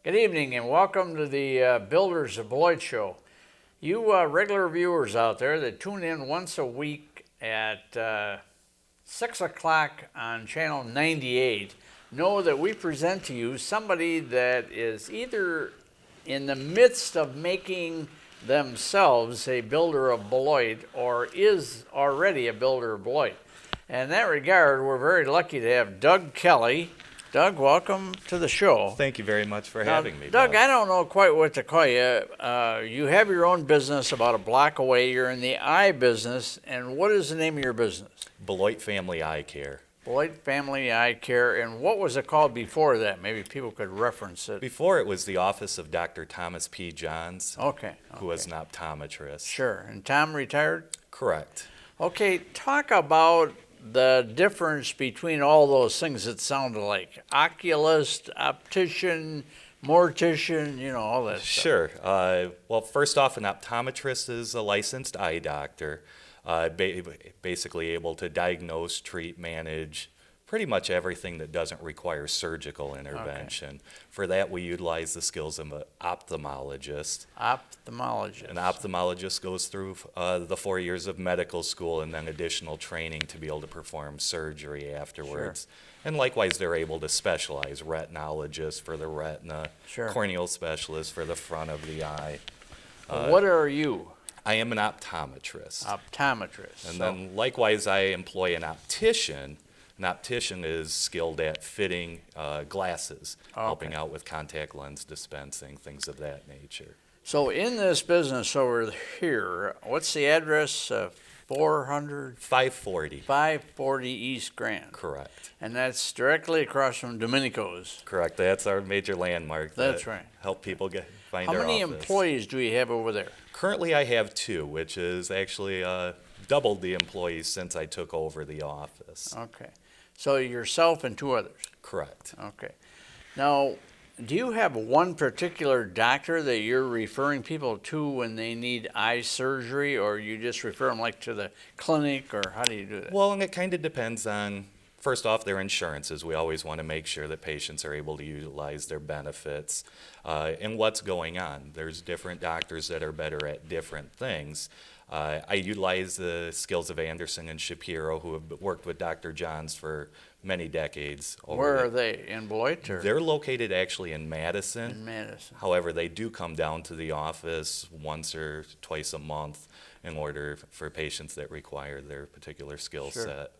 Good evening and welcome to the Builders of Beloit show. You regular viewers out there that tune in once a week at 6 o'clock on channel 98 know that we present to you somebody that is either in the midst of making themselves a builder of Beloit or is already a builder of Beloit. And in that regard, we're very lucky to have Doug Kelley. Doug, welcome to the show. Thank you very much for having me, Doug, Bob. I don't know quite what to call you. You have your own business about a block away. You're in the eye business. And what is the name of your business? Beloit Family Eye Care. Beloit Family Eye Care. And what was it called before that? Maybe people could reference it. Before, it was the office of Dr. Thomas P. Johns, Okay. who was an optometrist. Sure. And Tom retired? Correct. Okay, talk about the difference between all those things that sounded like oculist, optician, mortician, all that stuff. Sure. Well, first off, an optometrist is a licensed eye doctor, basically able to diagnose, treat, manage pretty much everything that doesn't require surgical intervention. Okay. For that, we utilize the skills of an ophthalmologist. Ophthalmologist. An ophthalmologist goes through the 4 years of medical school and then additional training to be able to perform surgery afterwards. Sure. And likewise, they're able to specialize. Retinologist for the retina, sure. Corneal specialist for the front of the eye. What are you? I am an optometrist. Optometrist. And then likewise, I employ an optician. An optician is skilled at fitting glasses, okay, helping out with contact lens dispensing, things of that nature. So in this business over here, what's the address? 400? 540. 540 East Grand. Correct. And that's directly across from Domenico's. Correct. That's our major landmark. That's right. Help people find their office. How many employees do you have over there? Currently, I have 2, which is actually doubled the employees since I took over the office. Okay. So yourself and 2 others? Correct. Okay. Now, do you have one particular doctor that you're referring people to when they need eye surgery, or you just refer them like to the clinic, or how do you do that? Well, and it kind of depends on, first off, their insurances. We always want to make sure that patients are able to utilize their benefits and what's going on. There's different doctors that are better at different things. I utilize the skills of Anderson and Shapiro, who have worked with Dr. Johns for many decades. Where are they? In Beloit? Or? They're located actually in Madison. In Madison. However, they do come down to the office once or twice a month in order for patients that require their particular skill set.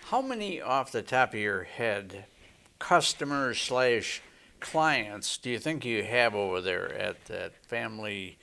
How many, off the top of your head, customers / clients do you think you have over there at that Family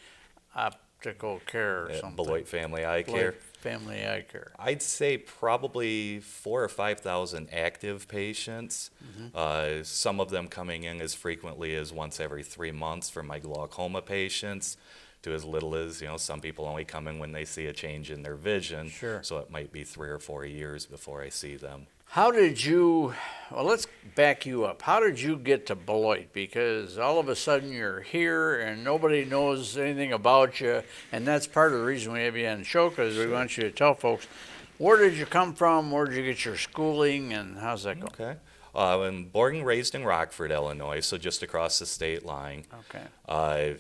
Optical Care or something? Beloit Family Eye Care. Family Eye Care. I'd say probably 4,000 or 5,000 active patients. Mm-hmm. Some of them coming in as frequently as once every 3 months for my glaucoma patients, to as little as, some people only come in when they see a change in their vision. Sure. So it might be 3 or 4 years before I see them. How did you, well, let's back you up. How did you get to Beloit? Because all of a sudden you're here and nobody knows anything about you, and that's part of the reason we have you on the show, because we want you to tell folks, where did you come from, where did you get your schooling, and how's that going? Okay. I'm born and raised in Rockford, Illinois, so just across the state line. Okay.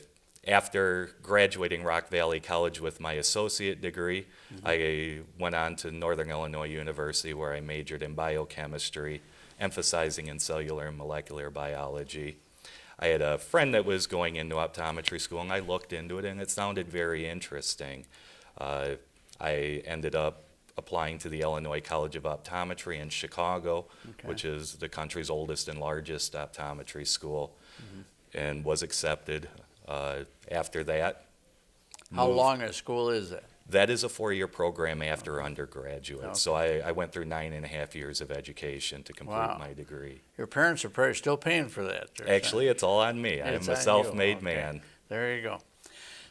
After graduating Rock Valley College with my associate degree, mm-hmm, I went on to Northern Illinois University, where I majored in biochemistry, emphasizing in cellular and molecular biology. I had a friend that was going into optometry school, and I looked into it, and it sounded very interesting. I ended up applying to the Illinois College of Optometry in Chicago, okay, which is the country's oldest and largest optometry school, mm-hmm, and was accepted. After that. How long a school is that? That is a 4-year program after undergraduate. Okay. So I went through 9.5 years of education to complete my degree. Your parents are probably still paying for that. Actually, it's all on me. I am a self-made man. There you go.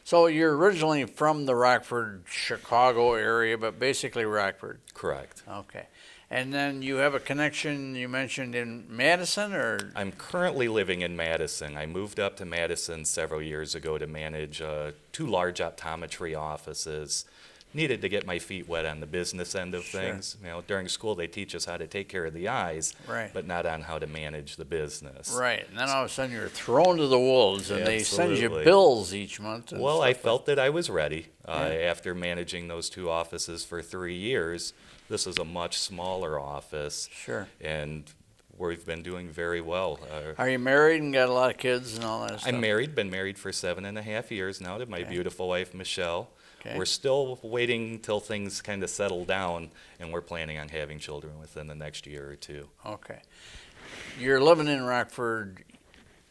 So you're originally from the Rockford, Chicago area, but basically Rockford. Correct. Okay. And then you have a connection, you mentioned, in Madison, or? I'm currently living in Madison. I moved up to Madison several years ago to manage 2 large optometry offices needed to get my feet wet on the business end of Sure. things. You know, during school they teach us how to take care of the eyes, Right. but not on how to manage the business. Right, and then all of a sudden you're thrown to the wolves, and they send you Absolutely. bills each month. And Well, I stuff felt that I was ready. Yeah. After managing those two offices for 3 years, this is a much smaller office, Sure. and we've been doing very well. Are you married and got a lot of kids and all that stuff? I'm married, been married for 7.5 years now to my Okay. beautiful wife, Michelle. Okay. We're still waiting till things kind of settle down, and we're planning on having children within the next year or two. Okay. You're living in Rockford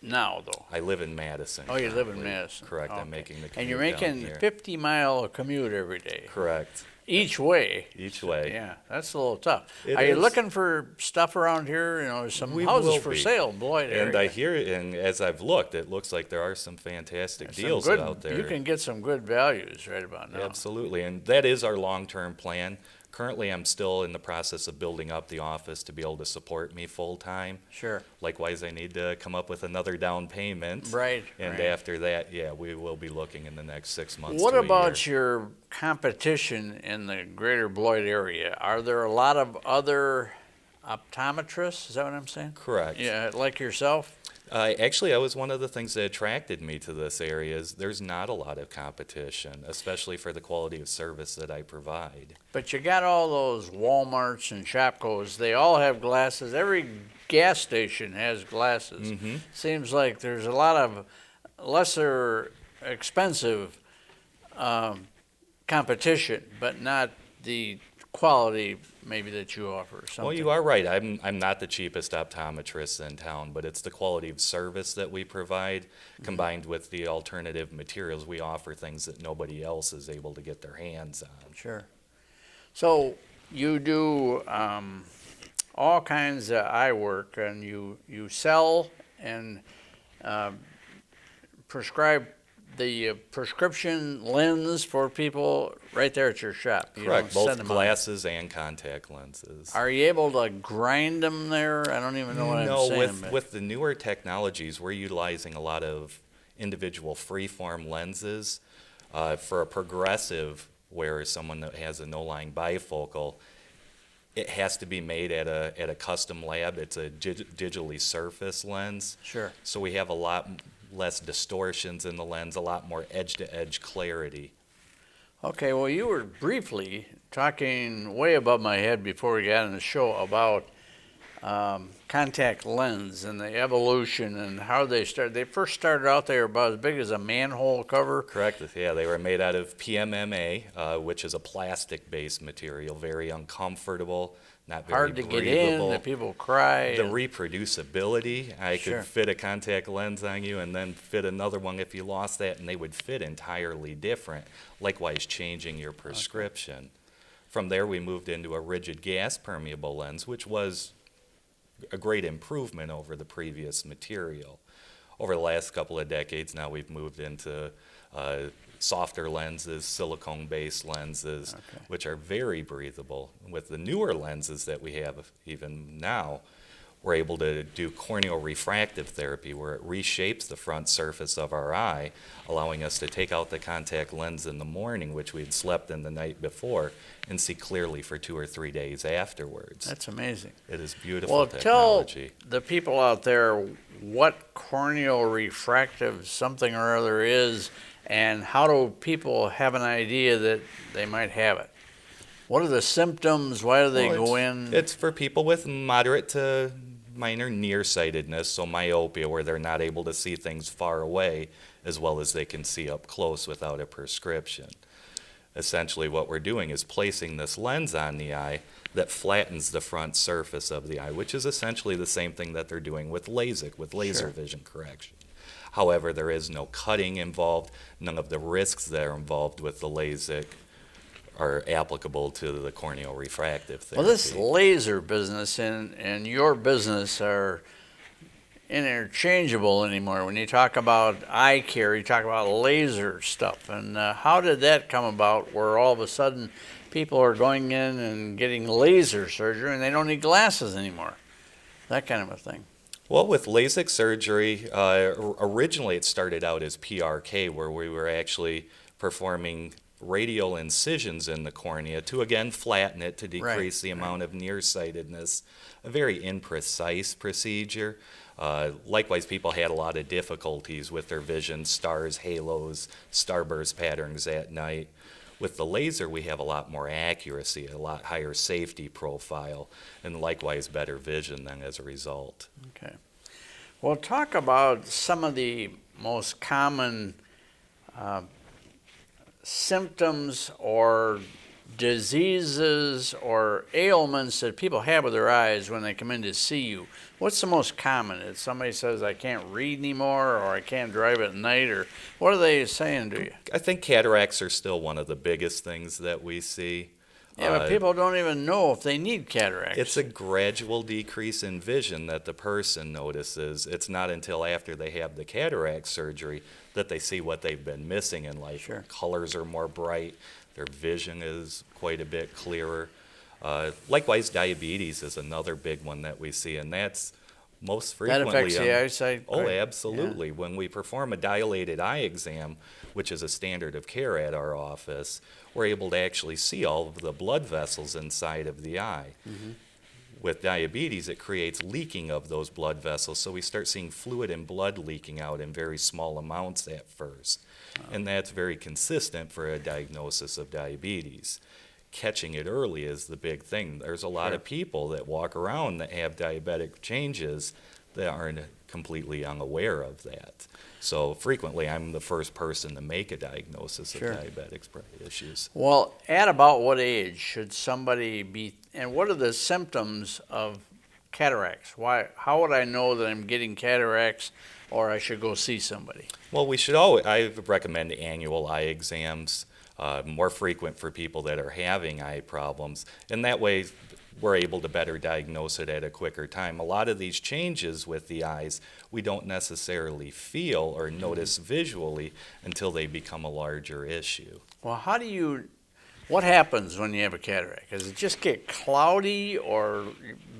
now, though. I live in Madison. Oh, you live in currently. Madison. Correct. Okay. I'm making the commute And you're down making here. 50-mile commute every day. Correct. Each way. Each way. Yeah, that's a little tough. It Are you is. looking for stuff around here? You know, there's some We houses will for be. sale in Beloit area. And I hear, and as I've looked, it looks like there are some fantastic Some deals good- out there. You can get some good values right about now. Absolutely, and that is our long-term plan. Currently, I'm still in the process of building up the office to be able to support me full-time. Sure. Likewise, I need to come up with another down payment. Right. And right. after that, yeah, we will be looking in the next 6 months What to a about year. your competition in the greater Beloit area? Are there a lot of other optometrists? Is that what I'm saying? Correct. Yeah, like yourself? Actually, that was one of the things that attracted me to this area is there's not a lot of competition, especially for the quality of service that I provide. But you got all those Walmarts and Shopkos. They all have glasses. Every gas station has glasses. Mm-hmm. Seems like there's a lot of lesser expensive competition, but not the quality maybe that you offer. Or something. Well, you are right. I'm not the cheapest optometrist in town, but it's the quality of service that we provide combined with the alternative materials. We offer things that nobody else is able to get their hands on. Sure. So you do all kinds of eye work, and you sell and prescribe the prescription lens for people right there at your shop. You Correct, don't send both them out. glasses and contact lenses. Are you able to grind them there? I don't even know what I'm No, saying. but- with the newer technologies, we're utilizing a lot of individual freeform lenses. For a progressive, where someone that has a no-line bifocal, it has to be made at a custom lab. It's a digitally surfaced lens. Sure. So we have a lot less distortions in the lens, a lot more edge-to-edge clarity. Okay, well, you were briefly talking way above my head before we got on the show about contact lens and the evolution and how they started. They first started out, they were about as big as a manhole cover. Correct. Yeah, they were made out of PMMA, which is a plastic-based material, very uncomfortable, not very Hard to get breathable. in, the people cry. The and- reproducibility, I Sure. could fit a contact lens on you and then fit another one if you lost that, and they would fit entirely different, likewise changing your prescription. From there, we moved into a rigid gas permeable lens, which was a great improvement over the previous material. Over the last couple of decades now, we've moved into softer lenses, silicone-based lenses, Okay. which are very breathable. With the newer lenses that we have even now, we're able to do corneal refractive therapy where it reshapes the front surface of our eye, allowing us to take out the contact lens in the morning, which we'd slept in the night before, and see clearly for 2 or 3 days afterwards. That's amazing. It is beautiful Well, technology. tell the people out there what corneal refractive something or other is, and how do people have an idea that they might have it? What are the symptoms? Why do they Well, go it's- in? It's for people with moderate to minor nearsightedness, so myopia, where they're not able to see things far away as well as they can see up close without a prescription. Essentially, what we're doing is placing this lens on the eye that flattens the front surface of the eye, which is essentially the same thing that they're doing with LASIK, with laser Sure. vision correction. However, there is no cutting involved. None of the risks that are involved with the LASIK are applicable to the corneal refractive therapy. Well, this laser business and your business are interchangeable anymore. When you talk about eye care, you talk about laser stuff. And how did that come about where all of a sudden people are going in and getting laser surgery and they don't need glasses anymore? That kind of a thing. Well, with LASIK surgery, originally it started out as PRK, where we were actually performing radial incisions in the cornea to again flatten it to decrease the right. amount of nearsightedness. A very imprecise procedure. Likewise, people had a lot of difficulties with their vision, stars, halos, starburst patterns at night. With the laser, we have a lot more accuracy, a lot higher safety profile, and likewise better vision then as a result. Okay. Well, talk about some of the most common symptoms or diseases or ailments that people have with their eyes when they come in to see you. What's the most common? If somebody says, I can't read anymore, or I can't drive at night, or what are they saying to you? I think cataracts are still one of the biggest things that we see. Yeah, but people don't even know if they need cataracts. It's a gradual decrease in vision that the person notices. It's not until after they have the cataract surgery that they see what they've been missing in life. Sure. Colors are more bright, their vision is quite a bit clearer. Likewise, diabetes is another big one that we see, and that's most frequently. That affects the eyesight? Oh, absolutely. Yeah. When we perform a dilated eye exam, which is a standard of care at our office, we're able to actually see all of the blood vessels inside of the eye. Mm-hmm. With diabetes, it creates leaking of those blood vessels, so we start seeing fluid and blood leaking out in very small amounts at first. And that's very consistent for a diagnosis of diabetes. Catching it early is the big thing. There's a lot of people that walk around that have diabetic changes that aren't completely unaware of that. So frequently, I'm the first person to make a diagnosis of diabetic issues. Well, at about what age should somebody be, and what are the symptoms of cataracts? How would I know that I'm getting cataracts or I should go see somebody? Well, I recommend annual eye exams, more frequent for people that are having eye problems, and that way we're able to better diagnose it at a quicker time. A lot of these changes with the eyes we don't necessarily feel or notice visually until they become a larger issue. Well, what happens when you have a cataract? Does it just get cloudy or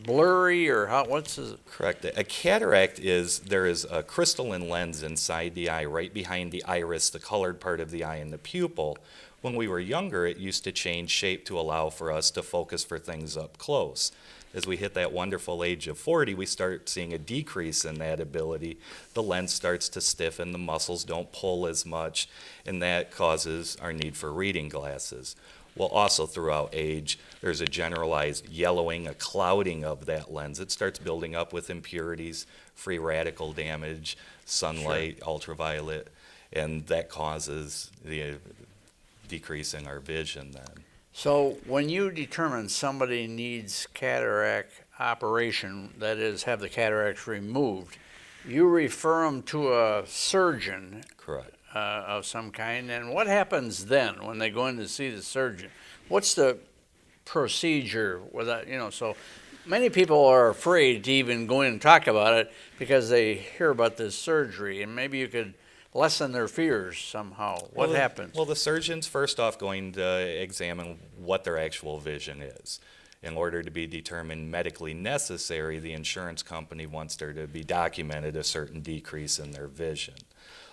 blurry, or what's the... Correct. A cataract there is a crystalline lens inside the eye, right behind the iris, the colored part of the eye, and the pupil. When we were younger, it used to change shape to allow for us to focus for things up close. As we hit that wonderful age of 40, we start seeing a decrease in that ability. The lens starts to stiffen, the muscles don't pull as much, and that causes our need for reading glasses. Well, also throughout age, there's a generalized yellowing, a clouding of that lens. It starts building up with impurities, free radical damage, sunlight, ultraviolet, and that causes the decrease in our vision then. So when you determine somebody needs cataract operation, that is, have the cataracts removed, you refer them to a surgeon. Correct. Of some kind, and what happens then when they go in to see the surgeon? What's the procedure with that? So many people are afraid to even go in and talk about it because they hear about this surgery, and maybe you could lessen their fears somehow. What happens? Well, the surgeon's first off going to examine what their actual vision is. In order to be determined medically necessary, the insurance company wants there to be documented a certain decrease in their vision.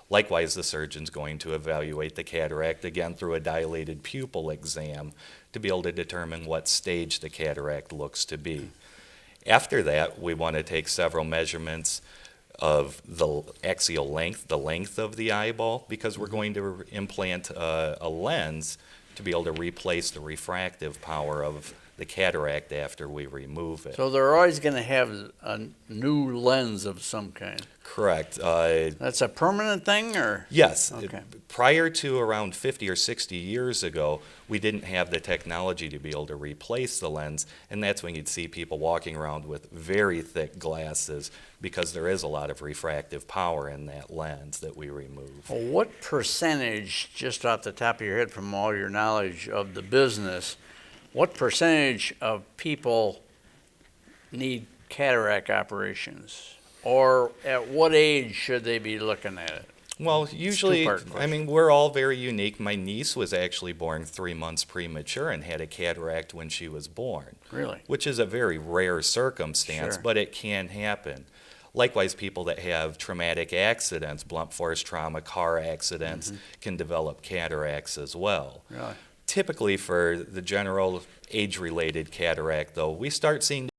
Likewise, the surgeon's going to evaluate the cataract again through a dilated pupil exam to be able to determine what stage the cataract looks to be. After that, we want to take several measurements of the axial length, the length of the eyeball, because we're going to implant a lens to be able to replace the refractive power of the cataract after we remove it. So they're always going to have a new lens of some kind. Correct. That's a permanent thing, or? Yes. Okay. Prior to around 50 or 60 years ago, we didn't have the technology to be able to replace the lens, and that's when you'd see people walking around with very thick glasses because there is a lot of refractive power in that lens that we remove. Well, what percentage, just off the top of your head from all your knowledge of the business, what percentage of people need cataract operations? Or at what age should they be looking at it? Well, usually, two-part question. we're all very unique. My niece was actually born 3 months premature and had a cataract when she was born. Really? Which is a very rare circumstance, Sure. but it can happen. Likewise, people that have traumatic accidents, blunt force trauma, car accidents, can develop cataracts as well. Really? Typically, for the general age-related cataract, though, we start seeing